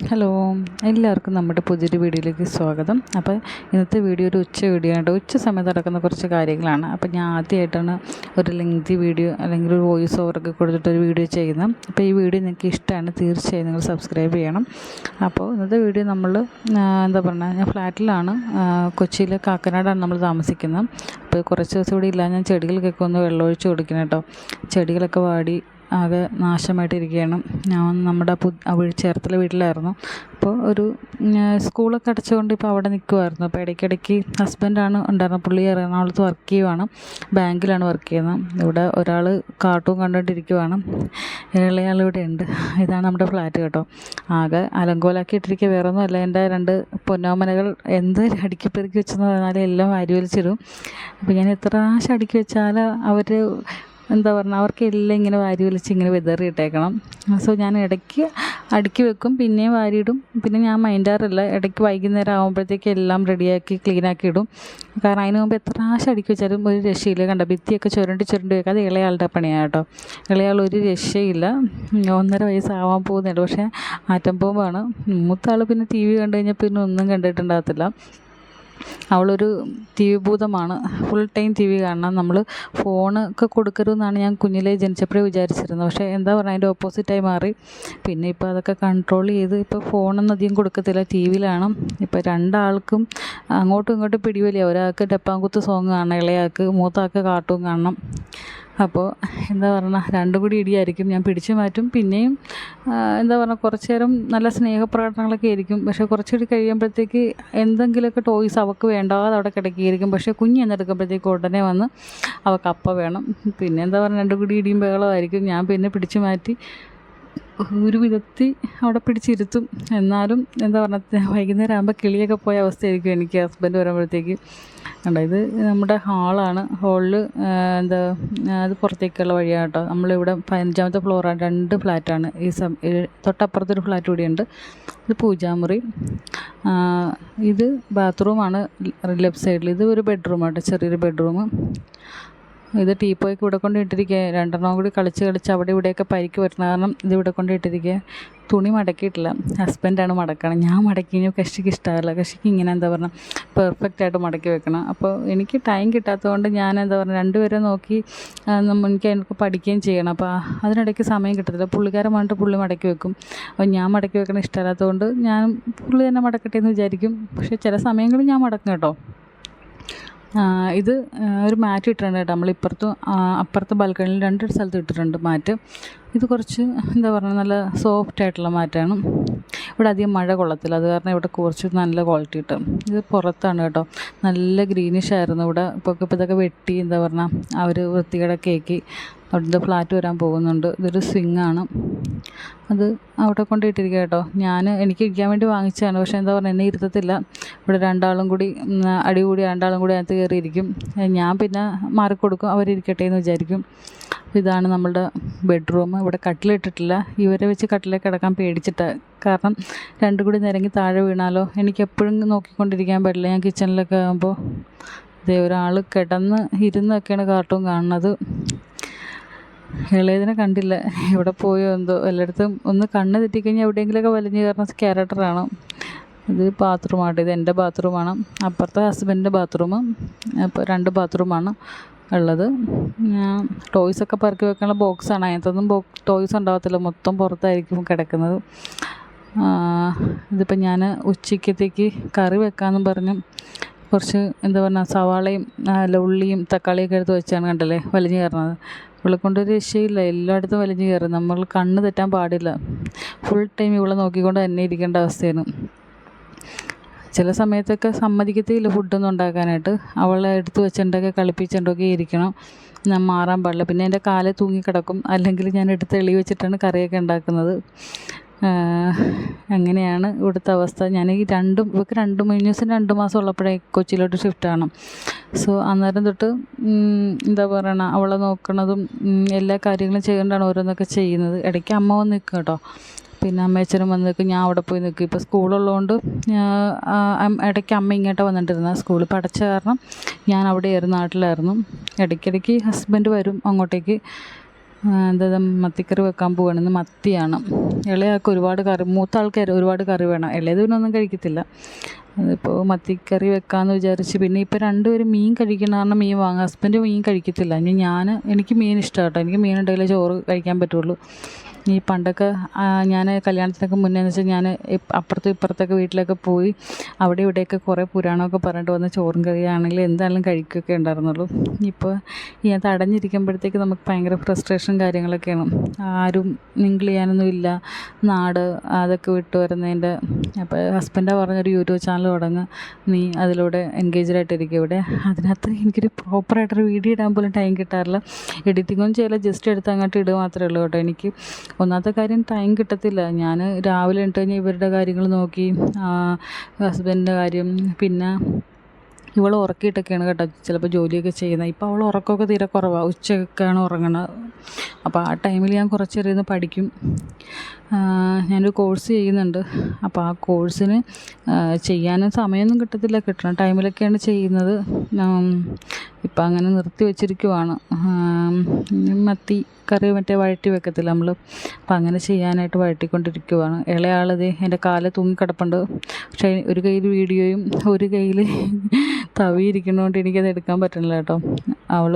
Hello, എല്ലാവർക്കും നമ്മുടെ പുതിയൊരു വീഡിയോയിലേക്ക് സ്വാഗതം. അപ്പോൾ ഇന്നത്തെ വീഡിയോ ഒരു ഉച്ച വീഡിയോ ആണ്. ഉച്ച സമയത്ത് നടക്കുന്ന കുറച്ച് കാര്യങ്ങളാണ്. അപ്പോൾ ഞാൻ ആദ്യമായിട്ടാണ് ഒരു ലെങ്തി വീഡിയോ അല്ലെങ്കിൽ ഒരു വോയിസ് ഓവറൊക്കെ കൊടുത്തിട്ടൊരു വീഡിയോ ചെയ്യുന്നത്. അപ്പോൾ ഈ വീഡിയോ നിങ്ങൾക്ക് ഇഷ്ടമാണ്, തീർച്ചയായും നിങ്ങൾ സബ്സ്ക്രൈബ് ചെയ്യണം. അപ്പോൾ ഇന്നത്തെ വീഡിയോ നമ്മൾ എന്താ പറയുക, ഞാൻ ഫ്ലാറ്റിലാണ്, കൊച്ചിയിലെ കാക്കനാടാണ് നമ്മൾ താമസിക്കുന്നത്. അപ്പോൾ കുറച്ച് ദിവസം ഇവിടെ ഇല്ല, ഞാൻ ചെടികൾക്കൊക്കെ ഒന്ന് വെള്ളമൊഴിച്ച് കൊടുക്കണം കേട്ടോ. ചെടികളൊക്കെ വാടി ആകെ നാശമായിട്ടിരിക്കുകയാണ്. ഞാൻ നമ്മുടെ ചേർത്തല വീട്ടിലായിരുന്നു. അപ്പോൾ ഒരു സ്കൂളൊക്കെ അടച്ചുകൊണ്ട് ഇപ്പോൾ അവിടെ നിൽക്കുമായിരുന്നു. അപ്പോൾ ഇടയ്ക്കിടയ്ക്ക് ഹസ്ബൻഡാണ് ഉണ്ടായിരുന്നത്. പുള്ളി എറണാകുളത്ത് വർക്ക് ചെയ്യുവാണ്, ബാങ്കിലാണ് വർക്ക് ചെയ്യുന്നത്. ഇവിടെ ഒരാൾ കാർട്ടൂൺ കണ്ടുകൊണ്ടിരിക്കുവാണ്, ഇളയാൾ ഇവിടെ ഉണ്ട്. ഇതാണ് നമ്മുടെ ഫ്ലാറ്റ് കേട്ടോ. ആകെ അലങ്കോലാക്കി ഇട്ടിരിക്കുക, വേറെ ഒന്നുമല്ല. എൻ്റെ രണ്ട് പൊന്നോമനകൾ എന്ത് അടുക്കി പെറുക്കി വെച്ചെന്ന് പറഞ്ഞാൽ എല്ലാം വാരി വലിച്ചിടും. അപ്പോൾ ഞാൻ എത്ര പ്രാവശ്യം അടുക്കി വെച്ചാൽ അവർ എന്താ പറയുക, അവർക്കെല്ലാം ഇങ്ങനെ വാരി വലിച്ച് ഇങ്ങനെ വിതറിയിട്ടേക്കണം. സോ ഞാൻ ഇടയ്ക്ക് അടുക്കി വെക്കും, പിന്നെയും വാരിയിടും. പിന്നെ ഞാൻ മൈൻഡാറില്ല, ഇടയ്ക്ക് വൈകുന്നേരം ആകുമ്പോഴത്തേക്ക് എല്ലാം റെഡിയാക്കി ക്ലീനാക്കി ഇടും. കാരണം അതിന് മുമ്പ് എത്ര പ്രാവശ്യം അടുക്കി വെച്ചാലും ഒരു രക്ഷയില്ല. കണ്ട ഭിത്തിയൊക്കെ ചുരണ്ടി വെക്കുക, അത് ഇളയാളുടെ പണിയാണ് കേട്ടോ. ഇളയാൾ ഒരു രക്ഷയില്ല, 1.5 വയസ്സാവാൻ പോകുന്നുണ്ട്. പക്ഷേ ആറ്റം ബോംബാണ്. മൂത്താൾ പിന്നെ ടി വി കണ്ടു കഴിഞ്ഞാൽ പിന്നെ ഒന്നും കണ്ടിട്ടുണ്ടാകത്തില്ല. അവളൊരു ടി വി ഭൂതമാണ്, ഫുൾ ടൈം ടി വി കാണണം. നമ്മൾ ഫോണൊക്കെ കൊടുക്കരുതെന്നാണ് ഞാൻ കുഞ്ഞിലേ ജനിച്ചപ്പോഴേ വിചാരിച്ചിരുന്നത്. പക്ഷേ എന്താ പറയുക, അതിൻ്റെ ഓപ്പോസിറ്റായി മാറി. പിന്നെ ഇപ്പോൾ അതൊക്കെ കൺട്രോൾ ചെയ്ത് ഇപ്പോൾ ഫോണൊന്നും അധികം കൊടുക്കത്തില്ല, ടി വിയിലാണ്. ഇപ്പോൾ രണ്ടാൾക്കും അങ്ങോട്ടും ഇങ്ങോട്ടും പിടിവലിയ, ഒരാൾക്ക് ഡപ്പാങ്കുത്ത് സോങ് കാണണം, ഇളയാൾക്ക്, മൂത്താൾക്ക് കാർട്ടൂൺ കാണണം. അപ്പോൾ എന്താ പറയുക, രണ്ടും കൂടി ഇടിയായിരിക്കും. ഞാൻ പിടിച്ചു മാറ്റും. പിന്നെയും എന്താ പറയുക, കുറച്ച് നേരം നല്ല സ്നേഹപ്രകടനങ്ങളൊക്കെ ആയിരിക്കും. പക്ഷേ കുറച്ചുകൂടി കഴിയുമ്പോഴത്തേക്ക് എന്തെങ്കിലുമൊക്കെ ടോയ്സ് അവൾക്ക് വേണ്ടാതെ അവിടെ കിടക്കിയിരിക്കും. പക്ഷേ കുഞ്ഞ് എന്നെടുക്കുമ്പോഴത്തേക്ക് ഉടനെ വന്ന് അവൾക്ക് അപ്പം വേണം. പിന്നെ എന്താ പറയുക, രണ്ടും കൂടി ഇടിയും ബഹളമായിരിക്കും. ഞാൻ പിന്നെ പിടിച്ചു മാറ്റി ഒരു വിധത്തിൽ അവിടെ പിടിച്ചിരുത്തും. എന്നാലും എന്താ പറയുക, വൈകുന്നേരം ആകുമ്പോൾ കിളിയൊക്കെ പോയ അവസ്ഥയായിരിക്കും എനിക്ക് ഹസ്ബൻഡ് വരുമ്പോഴത്തേക്ക്. കണ്ടോ, ഇത് നമ്മുടെ ഹാളാണ്. ഹാളിൽ എന്താ, അത് പുറത്തേക്കുള്ള വഴിയാണ് കേട്ടോ. നമ്മളിവിടെ 15ാമത്തെ ഫ്ലോറാണ്, 2 ഫ്ലാറ്റാണ്. തൊട്ടപ്പുറത്തൊരു ഫ്ലാറ്റ് കൂടിയുണ്ട്. ഇത് പൂജാമുറി, ഇത് ബാത്റൂമാണ് ലെഫ്റ്റ് സൈഡിൽ. ഇത് ഒരു ബെഡ്റൂമാണ്, ചെറിയൊരു ബെഡ്റൂം. ഇത് ടീപ്പോയൊക്കെ ഇവിടെ കൊണ്ട് ഇട്ടിരിക്കുക. 2 കൂടി കളിച്ച് അവിടെ ഇവിടെയൊക്കെ പരിക്ക് പറ്റുന്ന കാരണം ഇത് ഇവിടെ കൊണ്ട് ഇട്ടിരിക്കുക. തുണി മടക്കിയിട്ടില്ല, ഹസ്ബൻഡാണ് മടക്കണം. ഞാൻ മടക്കി കഴിഞ്ഞാൽ കഷിക്ക് ഇഷ്ടമല്ല. കഷിക്ക് ഇങ്ങനെ എന്താ പറയുക, പെർഫെക്റ്റായിട്ട് മടക്കി വെക്കണം. അപ്പോൾ എനിക്ക് ടൈം കിട്ടാത്തതുകൊണ്ട് ഞാൻ എന്താ പറയുക, 2 പേരെ നോക്കി എനിക്ക് പഠിക്കുകയും ചെയ്യണം. അപ്പോൾ അതിനിടയ്ക്ക് സമയം കിട്ടത്തില്ല. പുള്ളിക്കാരൻ വന്നിട്ട് പുള്ളി മടക്കി വെക്കും. അപ്പോൾ ഞാൻ മടക്കി വെക്കണം ഇഷ്ടമല്ലാത്തതുകൊണ്ട് ഞാൻ പുള്ളി തന്നെ മടക്കട്ടെ എന്ന് വിചാരിക്കും. പക്ഷേ ചില സമയങ്ങളിൽ ഞാൻ മടക്കും കേട്ടോ. ഇത് ഒരു മാറ്റ് ഇട്ടിട്ടുണ്ട് കേട്ടോ. നമ്മളിപ്പുറത്തും അപ്പുറത്തെ ബാൽക്കണിയിൽ 2 സ്ഥലത്ത് ഇട്ടിട്ടുണ്ട് മാറ്റ്. ഇത് കുറച്ച് എന്താ പറയുക, നല്ല സോഫ്റ്റ് ആയിട്ടുള്ള മാറ്റാണ്. ഇവിടെ അധികം മഴ കൊള്ളത്തില്ല, അത് കാരണം ഇവിടെ കുറച്ച് നല്ല ക്വാളിറ്റി കിട്ടും. ഇത് പുറത്താണ് കേട്ടോ, നല്ല ഗ്രീനിഷ് ആയിരുന്നു ഇവിടെ. ഇപ്പോൾ ഇതൊക്കെ വെട്ടി എന്താ പറഞ്ഞാൽ അവർ വൃത്തികേടൊക്കെ ആക്കി അവിടുത്തെ ഫ്ലാറ്റ് വരാൻ പോകുന്നുണ്ട്. ഇതൊരു സ്വിങ്ങാണ്, അത് അവിടെ കൊണ്ടിട്ടിരിക്കുക കേട്ടോ. എനിക്ക് ഇരിക്കാൻ വേണ്ടി വാങ്ങിച്ചതാണ്. പക്ഷേ എന്താ പറയുക, എന്നെ ഇരുത്തത്തില്ല. ഇവിടെ 2 കൂടി അടികൂടി 2 കൂടി അതിനകത്ത് കയറിയിരിക്കും. ഞാൻ പിന്നെ മാറിക്കൊടുക്കും, അവരിരിക്കട്ടെ എന്ന് വിചാരിക്കും. ഇതാണ് നമ്മളുടെ ബെഡ്റൂം. ഇവിടെ കട്ടിലിട്ടിട്ടില്ല, ഇവരെ വെച്ച് കട്ടിലേക്ക് കിടക്കാൻ പേടിച്ചിട്ടാണ്. കാരണം 2 കൂടി നിരങ്ങി താഴെ വീണാലോ. എനിക്ക് എപ്പോഴും നോക്കിക്കൊണ്ടിരിക്കാൻ പറ്റില്ല. ഞാൻ കിച്ചണിലൊക്കെ ആകുമ്പോൾ ഇതേ ഒരാൾ ഇരുന്നൊക്കെയാണ് കാർട്ടൂൺ കാണുന്നത്. ഇളയതിനെ കണ്ടില്ല, എവിടെ പോയോ എന്തോ. എല്ലായിടത്തും ഒന്ന് കണ്ണ് തെറ്റിക്കഴിഞ്ഞാൽ എവിടെയെങ്കിലുമൊക്കെ വലിഞ്ഞു കയറുന്ന ക്യാരക്ടറാണ്. ഇത് ബാത്റൂമാണ്, ഇത് എൻ്റെ ബാത്റൂമാണ്. അപ്പുറത്തെ ഹസ്ബൻഡിൻ്റെ ബാത്റൂം. അപ്പോൾ 2 ബാത്റൂമാണ് ഉള്ളത്. ടോയ്സൊക്കെ പറക്കി വെക്കാനുള്ള ബോക്സാണ്. അതിനകത്തൊന്നും ടോയ്സ് ഉണ്ടാകത്തില്ല, മൊത്തം പുറത്തായിരിക്കും കിടക്കുന്നത്. ഇതിപ്പോൾ ഞാൻ ഉച്ചയ്ക്കത്തേക്ക് കറി വെക്കാമെന്നും പറഞ്ഞു കുറച്ച് എന്താ പറയുക, സവാളയും ഉള്ളിയും തക്കാളിയൊക്കെ എടുത്ത് വെച്ചാണ്, കണ്ടല്ലേ വലിഞ്ഞു കയറുന്നത്. ഇവളെ കൊണ്ടൊരു രക്ഷയില്ല, എല്ലായിടത്തും വലിഞ്ഞു കയറും. നമ്മൾ കണ്ണ് തെറ്റാൻ പാടില്ല. ഫുൾ ടൈം ഇവളെ നോക്കിക്കൊണ്ട് തന്നെ ഇരിക്കേണ്ട അവസ്ഥയാണ്. ചില സമയത്തൊക്കെ സമ്മതിക്കത്തില്ല ഫുഡൊന്നും ഉണ്ടാക്കാനായിട്ട്. അവളെ എടുത്ത് വെച്ചിട്ടൊക്കെ കളിപ്പിച്ചിട്ടൊക്കെ ഇരിക്കണം, ഞാൻ മാറാൻ പാടില്ല. പിന്നെ എൻ്റെ കാലിൽ തൂങ്ങിക്കിടക്കും, അല്ലെങ്കിൽ ഞാൻ എടുത്ത് എളി വെച്ചിട്ടാണ് കറിയൊക്കെ ഉണ്ടാക്കുന്നത്. അങ്ങനെയാണ് ഇവിടുത്തെ അവസ്ഥ. ഇവർക്ക് 2 മാസം ഉള്ളപ്പോഴേ കൊച്ചിയിലോട്ട് ഷിഫ്റ്റാണ്. സോ അന്നേരം തൊട്ട് എന്താ പറയണ, അവളെ നോക്കണതും എല്ലാ കാര്യങ്ങളും ചെയ്യേണ്ടതാണ് ഓരോന്നൊക്കെ ചെയ്യുന്നത്. ഇടയ്ക്ക് അമ്മ വന്ന് നിൽക്കും കേട്ടോ. പിന്നെ അമ്മയച്ഛനും വന്ന് നിൽക്കും, ഞാൻ അവിടെ പോയി നിൽക്കും. ഇപ്പോൾ സ്കൂളുള്ളതുകൊണ്ട് ഇടയ്ക്ക് അമ്മ ഇങ്ങോട്ട് വന്നിട്ടിരുന്നത്. സ്കൂളിൽ ഇപ്പോൾ അടച്ച കാരണം ഞാൻ അവിടെയായിരുന്നു, നാട്ടിലായിരുന്നു. ഇടയ്ക്കിടയ്ക്ക് ഹസ്ബൻഡ് വരും അങ്ങോട്ടേക്ക്. എന്താ മത്തിക്കറി വെക്കാൻ പോവുകയാണ്. ഇന്ന് മത്തിയാണ്. ഇളയാൾക്ക് ഒരുപാട് കറി, മൂത്ത ആൾക്കാർ ഒരുപാട് കറി വേണം, ഇളയത് പിന്നെ ഒന്നും കഴിക്കത്തില്ല. അതിപ്പോൾ മത്തിക്കറി വെക്കാമെന്ന് വിചാരിച്ച്. പിന്നെ ഇപ്പോൾ രണ്ടുപേരും മീൻ കഴിക്കുന്ന കാരണം മീൻ വാങ്ങും. ഹസ്ബൻഡ് മീൻ കഴിക്കത്തില്ല. ഇനി എനിക്ക് മീൻ ഇഷ്ടമാണ് കേട്ടോ. എനിക്ക് മീൻ ഉണ്ടെങ്കിലേ ചോറ് കഴിക്കാൻ പറ്റുള്ളൂ. ഈ പണ്ടൊക്കെ ഞാൻ കല്യാണത്തിനൊക്കെ മുന്നേ എന്ന് വെച്ചാൽ ഞാൻ അപ്പുറത്തും ഇപ്പുറത്തൊക്കെ വീട്ടിലൊക്കെ പോയി അവിടെ ഇവിടെയൊക്കെ കുറേ പുരാണമൊക്കെ പറഞ്ഞിട്ട് വന്ന് ചോറും കറിയാണെങ്കിൽ എന്തായാലും കഴിക്കുകയൊക്കെ ഉണ്ടായിരുന്നുള്ളൂ. ഇപ്പോൾ ഇതിനകത്ത് അടഞ്ഞിരിക്കുമ്പോഴത്തേക്ക് നമുക്ക് ഭയങ്കര ഫ്രസ്ട്രേഷൻ കാര്യങ്ങളൊക്കെയാണ്. ആരും മിങ്കിൾ ചെയ്യാനൊന്നും ഇല്ല, നാട് അതൊക്കെ വിട്ട് വരുന്നതിൻ്റെ. അപ്പോൾ ഹസ്ബൻഡ് പറഞ്ഞൊരു യൂട്യൂബ് ചാനൽ തുടങ്ങുക, നീ അതിലൂടെ എൻഗേജ്ഡായിട്ടിരിക്കും. ഇവിടെ അതിനകത്ത് എനിക്കൊരു പ്രോപ്പറായിട്ടൊരു വീഡിയോ ഇടാൻ പോലും ടൈം കിട്ടാറില്ല. എഡിറ്റിങ്ങൊന്നും ചെയ്യില്ല, ജസ്റ്റ് എടുത്ത് അങ്ങോട്ട് ഇടുക മാത്രമേ ഉള്ളൂ കേട്ടോ. എനിക്ക് ഒന്നാമത്തെ കാര്യം ടൈം കിട്ടത്തില്ല. ഞാൻ രാവിലെ ഇട്ട് കഴിഞ്ഞാൽ ഇവരുടെ കാര്യങ്ങൾ നോക്കി, ഹസ്ബൻഡിൻ്റെ കാര്യം, പിന്നെ ഇവൾ ഉറക്കിയിട്ടൊക്കെയാണ് കേട്ടോ ചിലപ്പോൾ ജോലിയൊക്കെ ചെയ്യുന്നത്. ഇപ്പോൾ അവൾ ഉറക്കമൊക്കെ തീരെ കുറവാണ്, ഉച്ചയൊക്കെയാണ് ഉറങ്ങണത്. അപ്പോൾ ആ ടൈമിൽ ഞാൻ കുറച്ചേരം പഠിക്കും. ഞാനൊരു കോഴ്സ് ചെയ്യുന്നുണ്ട്. അപ്പോൾ ആ കോഴ്സിന് ചെയ്യാനും സമയമൊന്നും കിട്ടത്തില്ല, കിട്ടണ ടൈമിലൊക്കെയാണ് ചെയ്യുന്നത്. ഇപ്പം അങ്ങനെ നിർത്തി വെച്ചിരിക്കുവാണ്. മത്തി കറി മറ്റേ വഴറ്റി വെക്കത്തില്ല നമ്മൾ, അപ്പം അങ്ങനെ ചെയ്യാനായിട്ട് വഴറ്റിക്കൊണ്ടിരിക്കുവാണ്. ഇളയാളത് എൻ്റെ കാല് തൂങ്ങിക്കിടപ്പുണ്ട്. പക്ഷേ ഒരു കയ്യിൽ വീഡിയോയും ഒരു കയ്യിൽ തവിയിരിക്കുന്നതുകൊണ്ട് എനിക്കത് എടുക്കാൻ പറ്റണില്ല കേട്ടോ. അവൾ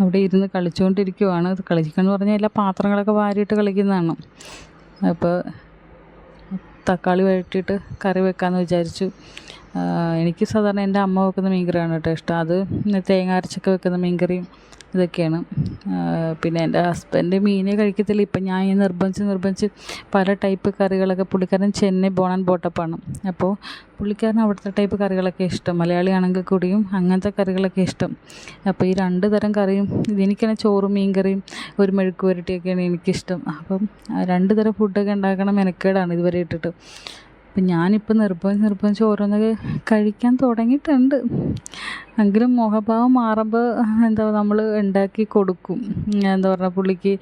അവിടെ ഇരുന്ന് കളിച്ചുകൊണ്ടിരിക്കുവാണ്. കളിക്കുകയെന്ന് പറഞ്ഞാൽ എല്ലാ പാത്രങ്ങളൊക്കെ വാരിയിട്ട് കളിക്കുന്നതാണ്. അപ്പോൾ തക്കാളി വഴറ്റിയിട്ട് കറി വെക്കാമെന്ന് വിചാരിച്ചു. എനിക്ക് സാധാരണ എൻ്റെ അമ്മ വെക്കുന്ന മീൻകറിയാണ് കേട്ടോ ഇഷ്ടം. അത് തേങ്ങ അരച്ചൊക്കെ വെക്കുന്ന മീൻകറിയും ഇതൊക്കെയാണ്. പിന്നെ എൻ്റെ ഹസ്ബൻഡ് മീനേ കഴിക്കത്തില്ല. ഇപ്പം ഞാൻ നിർബന്ധിച്ച് പല ടൈപ്പ് കറികളൊക്കെ, പുള്ളിക്കാരൻ ചെന്നൈ ബോൺ ആൻഡ് ബോട്ടപ്പാണ്. അപ്പോൾ പുള്ളിക്കാരൻ അവിടുത്തെ ടൈപ്പ് കറികളൊക്കെ ഇഷ്ടം, മലയാളിയാണെങ്കിൽ കൂടിയും അങ്ങനത്തെ കറികളൊക്കെ ഇഷ്ടം. അപ്പോൾ ഈ 2 തരം കറിയും, എനിക്കാണ് ചോറും മീൻ കറിയും ഒരു മെഴുക്ക് പുരട്ടിയൊക്കെയാണ് എനിക്കിഷ്ടം. അപ്പം 2 തരം ഫുഡൊക്കെ ഉണ്ടാക്കണം മെനക്കേടാണ് ഇതുവരെ ഇട്ടിട്ട്. അപ്പം ഞാനിപ്പോൾ നിർബന്ധിച്ച് ഓരോന്നൊക്കെ കഴിക്കാൻ തുടങ്ങിയിട്ടുണ്ട്. എങ്കിലും മുഖഭാവം മാറുമ്പോൾ എന്താ നമ്മൾ ഉണ്ടാക്കി കൊടുക്കും. എന്താ പറഞ്ഞാൽ പുള്ളിക്ക്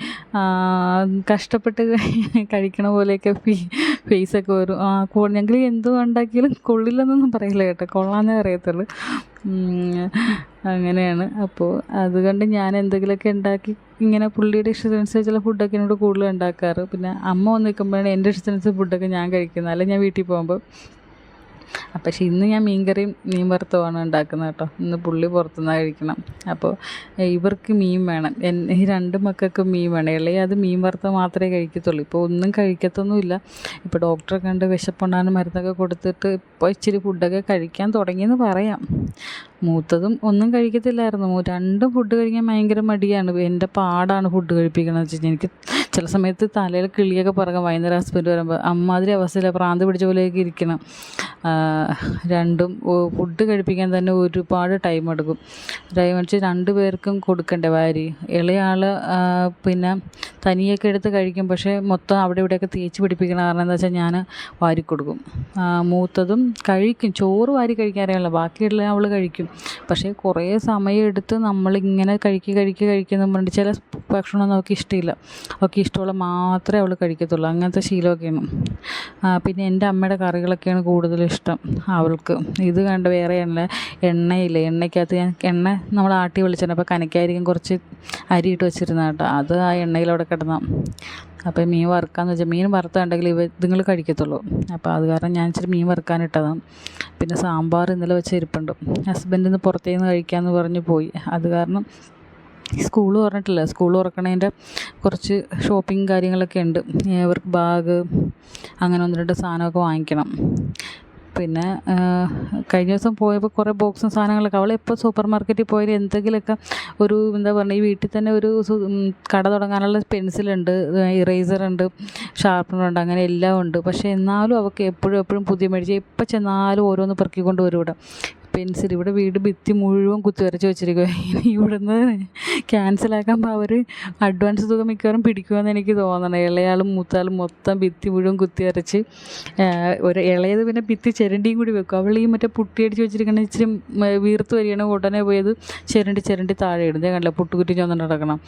കഷ്ടപ്പെട്ട് കഴിക്കണ പോലെയൊക്കെ ഫേസൊക്കെ വരും. ഞങ്ങൾ എന്തും ഉണ്ടാക്കിയാലും കൊള്ളില്ലെന്നൊന്നും പറയില്ല കേട്ടോ, കൊള്ളാമെന്നേ അറിയത്തുള്ളൂ. അങ്ങനെയാണ്. അപ്പോൾ അതുകൊണ്ട് ഞാൻ എന്തെങ്കിലുമൊക്കെ ഉണ്ടാക്കി ഇങ്ങനെ പുള്ളിയുടെ ഇഷ്ടത്തിനനുസരിച്ചുള്ള ഫുഡൊക്കെ എന്നോട് കൂടുതൽ ഉണ്ടാക്കാറ്. പിന്നെ അമ്മ വന്ന് നിൽക്കുമ്പോഴാണ് എൻ്റെ ഇഷ്ടത്തിനനുസരിച്ച് ഫുഡൊക്കെ ഞാൻ കഴിക്കുന്നത്, അല്ലെങ്കിൽ ഞാൻ വീട്ടിൽ പോകുമ്പോൾ. പക്ഷേ ഇന്ന് ഞാൻ മീൻകറിയും മീൻ വറുത്തതുമാണ് ഉണ്ടാക്കുന്നത് കേട്ടോ. ഇന്ന് പുള്ളി പുറത്തുനിന്നാണ് കഴിക്കണം. അപ്പോൾ ഇവർക്ക് മീൻ വേണം, ഈ 2 മക്കൾക്കും മീൻ വേണം. ഇളയ അത് മീൻ വറുത്ത മാത്രമേ കഴിക്കത്തുള്ളൂ. ഇപ്പോൾ ഒന്നും കഴിക്കത്തൊന്നുമില്ല. ഇപ്പോൾ ഡോക്ടറെ കണ്ട് വിശപ്പുണ്ടാകുന്ന മരുന്നൊക്കെ കൊടുത്തിട്ട് ഇപ്പോൾ ഇച്ചിരി ഫുഡൊക്കെ കഴിക്കാൻ തുടങ്ങിയെന്ന് പറയാം. മൂത്തതും ഒന്നും കഴിക്കത്തില്ലായിരുന്നു. 2 ഫുഡ് കഴിക്കാൻ ഭയങ്കര മടിയാണ്. എൻ്റെ പാടാണ് ഫുഡ് കഴിപ്പിക്കണമെന്ന് വെച്ച് കഴിഞ്ഞാൽ. എനിക്ക് ചില സമയത്ത് തലയിൽ കിളിയൊക്കെ പറക്കാം വൈകുന്നേരം ഹസ്ബൻഡ് വരുമ്പോൾ. അമ്മാതിരി അവസ്ഥയിലാണ്, പ്രാന്ത് പിടിച്ച പോലെയൊക്കെ ഇരിക്കണം. 2ഉം ഫുഡ് കഴിപ്പിക്കാൻ തന്നെ ഒരുപാട് ടൈം എടുക്കും. ടൈം വെച്ച് 2 പേർക്കും കൊടുക്കണ്ടേ വാരി. ഇളയാൾ പിന്നെ തനിയൊക്കെ എടുത്ത് കഴിക്കും, പക്ഷേ മൊത്തം അവിടെ ഇവിടെയൊക്കെ തേച്ച് പിടിപ്പിക്കണം. കാരണം എന്താ വെച്ചാൽ ഞാൻ വാരി കൊടുക്കും. മൂത്തതും കഴിക്കും, ചോറ് വാരി കഴിക്കാറില്ല, ബാക്കിയുള്ള അവൾ കഴിക്കും. പക്ഷേ കുറേ സമയം എടുത്ത് നമ്മളിങ്ങനെ കഴിക്കുന്ന പറഞ്ഞിട്ട് ചില ഭക്ഷണമൊന്നും അവൾക്ക് ഇഷ്ടമില്ല. അവൾക്ക് ഇഷ്ടമുള്ള മാത്രമേ അവൾ കഴിക്കത്തുള്ളൂ. അങ്ങനത്തെ ശീലമൊക്കെയാണ്. പിന്നെ എൻ്റെ അമ്മയുടെ കറികളൊക്കെയാണ് കൂടുതലും ഇഷ്ടം അവൾക്ക്. ഇത് കണ്ട് വേറെ എണ്ണയ്ക്കകത്ത് ഞാൻ നമ്മൾ ആട്ടി വെളിച്ചെണ്ണ, അപ്പോൾ കനക്കായിരിക്കും കുറച്ച് അരി ഇട്ട് വെച്ചിരുന്ന കേട്ടോ. അത് ആ എണ്ണയിലവിടെ കിടന്ന. അപ്പോൾ മീൻ വറുക്കാമെന്ന് വെച്ചാൽ മീൻ വറുത്തുണ്ടെങ്കിൽ ഇതുങ്ങൾ കഴിക്കത്തുള്ളൂ. അപ്പോൾ അത് കാരണം ഞാൻ ഇച്ചിരി മീൻ വറുക്കാനിട്ടതാണ്. പിന്നെ സാമ്പാർ ഇന്നലെ വെച്ച് ഇരിപ്പുണ്ട്. ഹസ്ബൻഡിന്ന് പുറത്തേന്ന് കഴിക്കാമെന്ന് പറഞ്ഞ് പോയി. അത് കാരണം സ്കൂൾ തുറന്നിട്ടില്ല. സ്കൂൾ തുറക്കണതിൻ്റെ കുറച്ച് ഷോപ്പിംഗ് കാര്യങ്ങളൊക്കെ ഉണ്ട്. അവർക്ക് ബാഗ് അങ്ങനെ 1-2 സാധനമൊക്കെ വാങ്ങിക്കണം. പിന്നെ കഴിഞ്ഞ ദിവസം പോയപ്പോൾ കുറേ ബോക്സും സാധനങ്ങളൊക്കെ, അവളെപ്പോൾ സൂപ്പർ മാർക്കറ്റിൽ പോയാൽ എന്തെങ്കിലുമൊക്കെ ഒരു എന്താ പറയുക, ഈ വീട്ടിൽ തന്നെ ഒരു കട തുടങ്ങാനുള്ള പെൻസിലുണ്ട്, ഇറേസറുണ്ട്, ഷാർപ്പനറുണ്ട്, അങ്ങനെ എല്ലാം ഉണ്ട്. പക്ഷേ എന്നാലും അവൾക്ക് എപ്പോഴും പുതിയ മേടിച്ച് എപ്പോൾ ചെന്നാലും ഓരോന്ന് പെറുക്കിക്കൊണ്ട് വരും. ഇവിടെ പെൻസിൽ, ഇവിടെ വീട് ഭിത്തി മുഴുവൻ കുത്തി വരച്ച് വെച്ചിരിക്കുക. ഇനി ഇവിടുന്ന് ക്യാൻസലാക്കുമ്പോൾ അവർ അഡ്വാൻസ് തുക മിക്കവാറും പിടിക്കുമെന്ന് എനിക്ക് തോന്നണം. ഇളയാളും മൂത്താളും മൊത്തം ഭിത്തി മുഴുവൻ കുത്തി വരച്ച്, ഒരു ഇളയത് പിന്നെ ഭിത്തി ചിരണ്ടിയും കൂടി വെക്കും. അവൾ ഈ മറ്റേ പുട്ടി അടിച്ച് വെച്ചിരിക്കണ ഇച്ചിരി വീർത്ത് വരികയാണ്, ഉടനെ പോയത് ചിരണ്ടി താഴെ ഇടും. ഞാൻ കണ്ടില്ല, പുട്ടുകുറ്റി ചൊന്നിട്ട് നടക്കണം.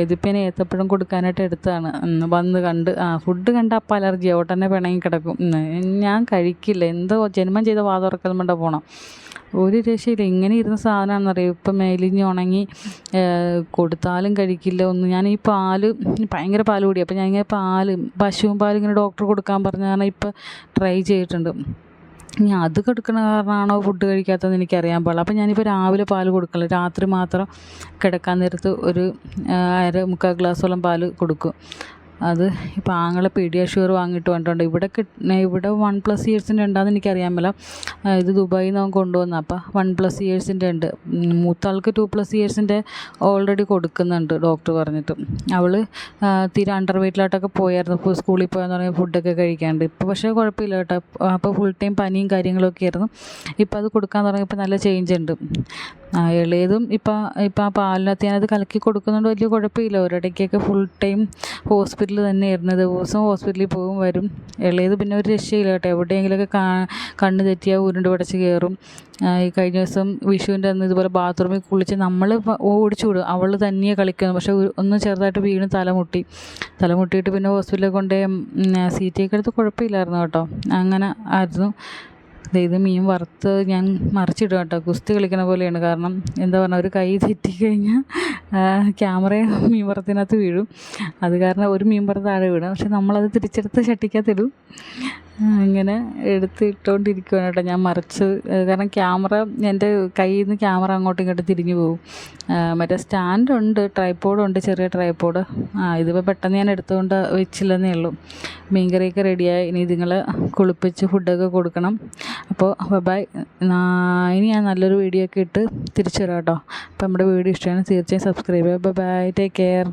ഇതിപ്പോൾ ഞാൻ ഏത്തപ്പഴം കൊടുക്കാനായിട്ട് എടുത്താണ്. വന്ന് കണ്ട് ഫുഡ് കണ്ട അപ്പം അലർജിയാണ്, ഉടനെ പിണങ്ങി കിടക്കും. ഞാൻ കഴിക്കില്ല, എന്തോ ജന്മം ചെയ്ത വാതുറക്കൽ കൊണ്ട പോകണം. ഒരു രക്ഷയില്ല. ഇങ്ങനെ ഇരുന്ന സാധനമാണെന്നറിയാം. ഇപ്പം മെലിഞ്ഞ് ഉണങ്ങി കൊടുത്താലും കഴിക്കില്ല ഒന്നും. ഞാൻ ഈ പാല് ഭയങ്കര പാല് കൂടി, അപ്പം ഞാൻ ഇങ്ങനെ പശുവും പാൽ ഇങ്ങനെ ഡോക്ടർ കൊടുക്കാൻ പറഞ്ഞാൽ ഇപ്പം ട്രൈ ചെയ്തിട്ടുണ്ട്. ഇനി അത് കൊടുക്കണ കാരണമാണോ ഫുഡ് കഴിക്കാത്തതെന്ന് എനിക്കറിയാൻ പാടില്ല. അപ്പം ഞാനിപ്പോൾ രാവിലെ പാൽ കൊടുക്കില്ല, രാത്രി മാത്രം കിടക്കാൻ നേരത്ത് ഒരു 1/4 ഗ്ലാസ്സോളം പാൽ കൊടുക്കും. അത് ഇപ്പോൾ ആങ്ങളെ പീഡിയാഷ്യൂർ വാങ്ങിയിട്ട് വന്നിട്ടുണ്ട്. ഇവിടെ 1+ ഇയേഴ്സിൻ്റെ ഉണ്ടാകുന്ന എനിക്കറിയാൻ പറ്റില്ല. ഇത് ദുബായിൽ നിന്ന് അവൻ കൊണ്ടുവന്ന, അപ്പോൾ 1+ ഇയേഴ്സിൻ്റെ ഉണ്ട്. മൂത്ത ആൾക്ക് 2+ ഇയേഴ്സിൻ്റെ ഓൾറെഡി കൊടുക്കുന്നുണ്ട് ഡോക്ടർ പറഞ്ഞിട്ട്. അവൾ തീരെ അണ്ടർ വെയ്റ്റിലോട്ടൊക്കെ പോയായിരുന്നു. ഇപ്പോൾ സ്കൂളിൽ പോയെന്ന് പറഞ്ഞാൽ ഫുഡൊക്കെ കഴിക്കാണ്ട്. ഇപ്പോൾ പക്ഷേ കുഴപ്പമില്ല കേട്ടോ. അപ്പോൾ ഫുൾ ടൈം പനിയും കാര്യങ്ങളൊക്കെ ആയിരുന്നു. ഇപ്പോൾ അത് കൊടുക്കാൻ തുടങ്ങിയപ്പോൾ നല്ല ചേഞ്ച് ഉണ്ട്. ഇളയതും ഇപ്പം ആ പാലിനകത്ത് ഞാനത് കലക്കി കൊടുക്കുന്നുണ്ട്, വലിയ കുഴപ്പമില്ല. ഒരിടയ്ക്കൊക്കെ ഫുൾ ടൈം ഹോസ്പിറ്റലിൽ തന്നെയായിരുന്നു, ദിവസം ഹോസ്പിറ്റലിൽ പോകും വരും. ഇളയത് പിന്നെ ഒരു രക്ഷയില്ല കേട്ടോ. എവിടെയെങ്കിലുമൊക്കെ കണ്ണ് തെറ്റിയാൽ ഉരുണ്ട് പടച്ച് കയറും. ഈ കഴിഞ്ഞ ദിവസം വിഷുവിൻ്റെ അന്ന് ഇതുപോലെ ബാത്റൂമിൽ കുളിച്ച് നമ്മൾ ഓടിച്ചു വിടും, അവൾ തനിയെ കളിക്കുന്നു. പക്ഷേ ഒന്ന് ചെറുതായിട്ട് വീണ് തലമുട്ടിയിട്ട് പിന്നെ ഹോസ്പിറ്റലിൽ കൊണ്ട് സീറ്റൊക്കെ എടുത്ത് കുഴപ്പമില്ലായിരുന്നു കേട്ടോ. അങ്ങനെ ആയിരുന്നു. ഇത് മീൻ വറുത്ത് ഞാൻ മറിച്ചിടും കേട്ടോ. ഗുസ്തി കളിക്കണ പോലെയാണ്. കാരണം എന്താ പറഞ്ഞാൽ ഒരു കൈ തെറ്റിക്കഴിഞ്ഞാൽ ക്യാമറ മീൻ വറുത്തിനകത്ത് വീഴും. അത് കാരണം ഒരു മീൻ വറുത്ത് താഴെ വീഴും. പക്ഷെ നമ്മളത് തിരിച്ചെടുത്ത് ചട്ടിക്കകത്തിടും. ഇങ്ങനെ ഇട്ടുകൊണ്ടിരിക്കുകയാണ് കേട്ടോ ഞാൻ മറിച്ച്. കാരണം ക്യാമറ എൻ്റെ കയ്യിൽ നിന്ന് ക്യാമറ അങ്ങോട്ടും ഇങ്ങോട്ടും തിരിഞ്ഞു പോകും. മറ്റേ സ്റ്റാൻഡുണ്ട്, ട്രൈപ്പോഡുണ്ട്, ചെറിയ ട്രൈപ്പോഡ്. ഇതിപ്പോൾ പെട്ടെന്ന് ഞാൻ എടുത്തുകൊണ്ട് വെച്ചില്ലെന്നേ ഉള്ളൂ. മീൻകറിയൊക്കെ റെഡിയായി. ഇനി ഇതുങ്ങളെ കുളിപ്പിച്ച് ഫുഡൊക്കെ കൊടുക്കണം. അപ്പോൾ ബൈ. ഇനി ഞാൻ നല്ലൊരു വീഡിയോ ഒക്കെ ഇട്ട് തിരിച്ചു വരാം കേട്ടോ. അപ്പോൾ നമ്മുടെ വീഡിയോ ഇഷ്ടമാണ് തീർച്ചയായും സബ്സ്ക്രൈബ് ചെയ്യുക. Bye, take care.